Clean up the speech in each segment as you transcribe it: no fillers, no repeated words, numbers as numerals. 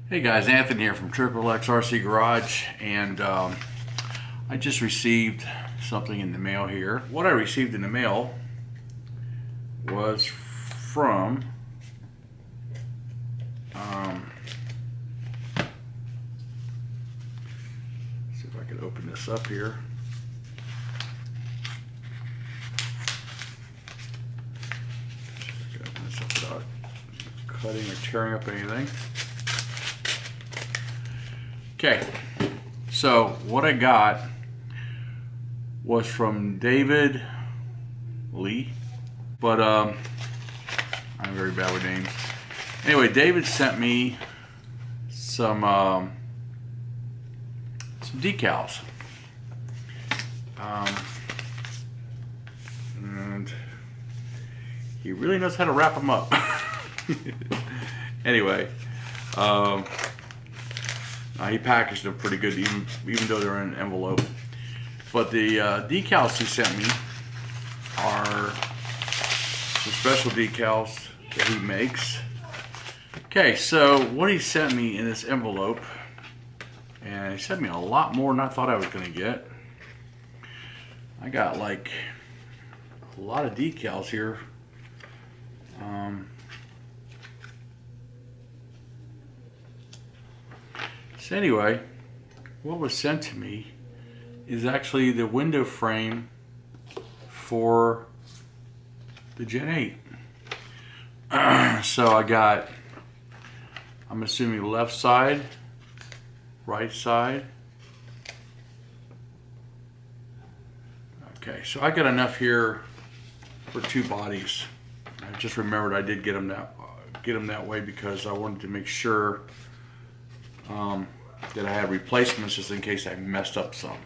Hey guys, Anthony here from X RC Garage, and I just received something in the mail here. What I received in the mail was from see if I could open this up here. See if I can open this up without cutting or tearing up anything. Okay, so what I got was from David Lee, but I'm very bad with names. Anyway, David sent me some decals, and he really knows how to wrap them up. Anyway. He packaged them pretty good, even though they're in an envelope. But the decals he sent me are some special decals that he makes. Okay, so what he sent me in this envelope, and he sent me a lot more than I thought I was going to get. I got like a lot of decals here. So anyway, what was sent to me is actually the window frame for the Gen 8. So I got, I'm assuming left side, right side. Okay, so I got enough here for two bodies. I just remembered I did get them that way because I wanted to make sure that I had replacements just in case I messed up some.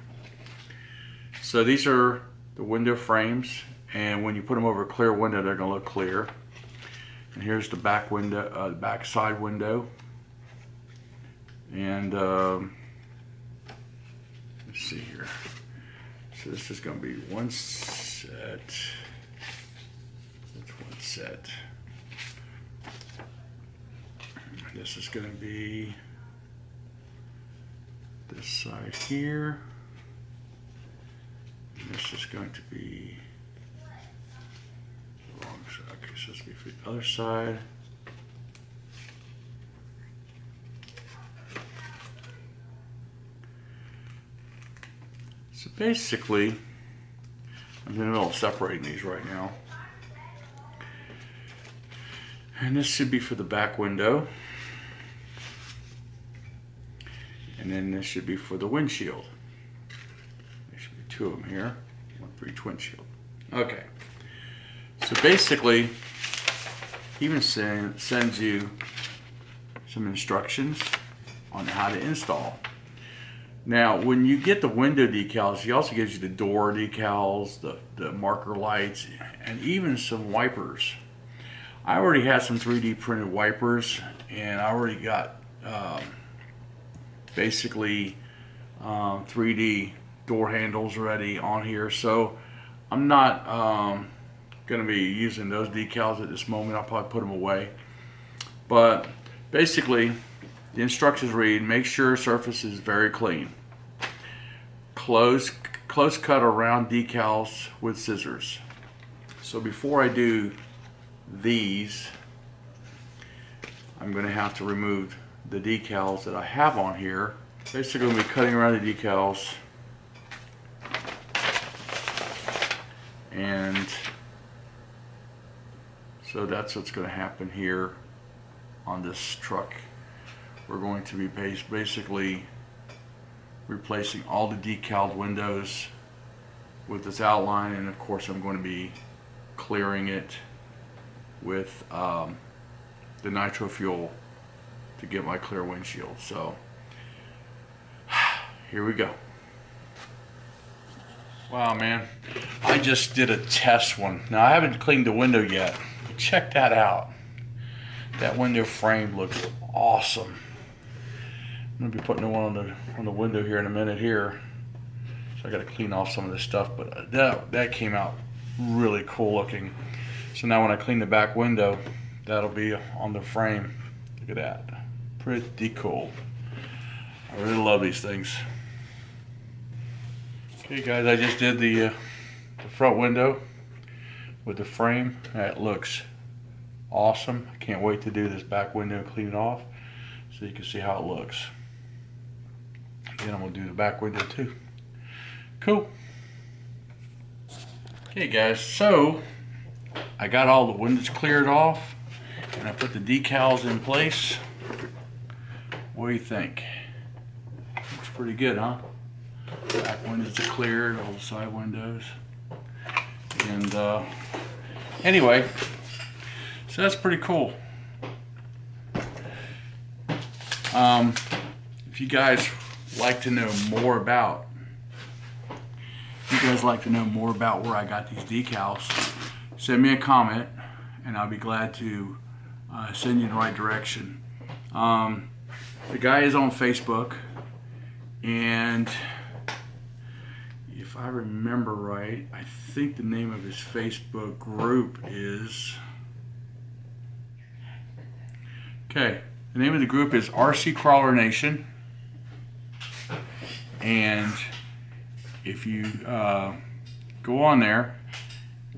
So these are the window frames, and when you put them over a clear window, they're going to look clear. And here's the back window, the back side window. And let's see here. So this is going to be one set. That's one set. And this is going to be this side here. And this is going to be the wrong side. Okay, so this will be for the other side. So basically, I'm in the middle of separating these right now. And this should be for the back window. And then this should be for the windshield. There should be two of them here, one for each windshield. Okay, so basically, he even sends you some instructions on how to install. Now, when you get the window decals, he also gives you the door decals, the marker lights, and even some wipers. I already had some 3D printed wipers, and I already got basically 3D door handles ready on here, so I'm not going to be using those decals at this moment. I'll probably put them away. But basically, the instructions read: make sure surface is very clean. Close cut around decals with scissors. So before I do these, I'm going to have to remove the decals that I have on here. Basically, I'm going to be cutting around the decals, and so that's what's going to happen here on this truck. We're going to be basically replacing all the decaled windows with this outline, and of course I'm going to be clearing it with the nitro fuel to get my clear windshield. So here we go. Wow, man, I just did a test one. Now I haven't cleaned the window yet, but check that out. That window frame looks awesome. I'm gonna be putting the one on the window here in a minute here. So I got to clean off some of this stuff, but that came out really cool looking. So now when I clean the back window, that'll be on the frame. Look at that. Pretty cool. I really love these things. Okay guys, I just did the front window with the frame. That looks awesome. I can't wait to do this back window and clean it off so you can see how it looks. Then I'm going to do the back window too. Cool. Okay guys, so I got all the windows cleared off and I put the decals in place. What do you think? Looks pretty good, huh? Back windows are cleared, all the side windows. And anyway, so that's pretty cool. If you guys like to know more about, where I got these decals, send me a comment and I'll be glad to send you in the right direction. The guy is on Facebook, and if I remember right, I think the name of his Facebook group is, okay, the name of the group is RC Crawler Nation. And if you go on there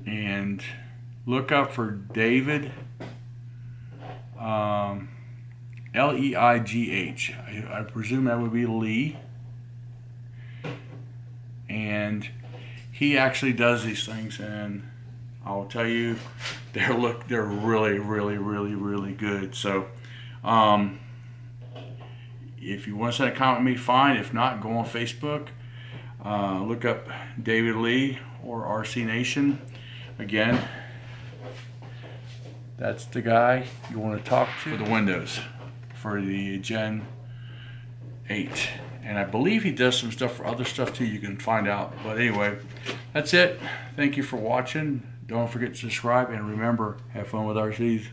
and look up for David, L-E-I-G-H, I presume that would be Lee, and he actually does these things, and I'll tell you, they're really, really, really, really good. So if you want to send a comment to me, fine. If not, go on Facebook, look up David Lee or RC Nation. Again, that's the guy you want to talk to for the windows for the Gen 8. And I believe he does some stuff for other stuff too, you can find out. But anyway, that's it. Thank you for watching. Don't forget to subscribe, and remember, have fun with RCs.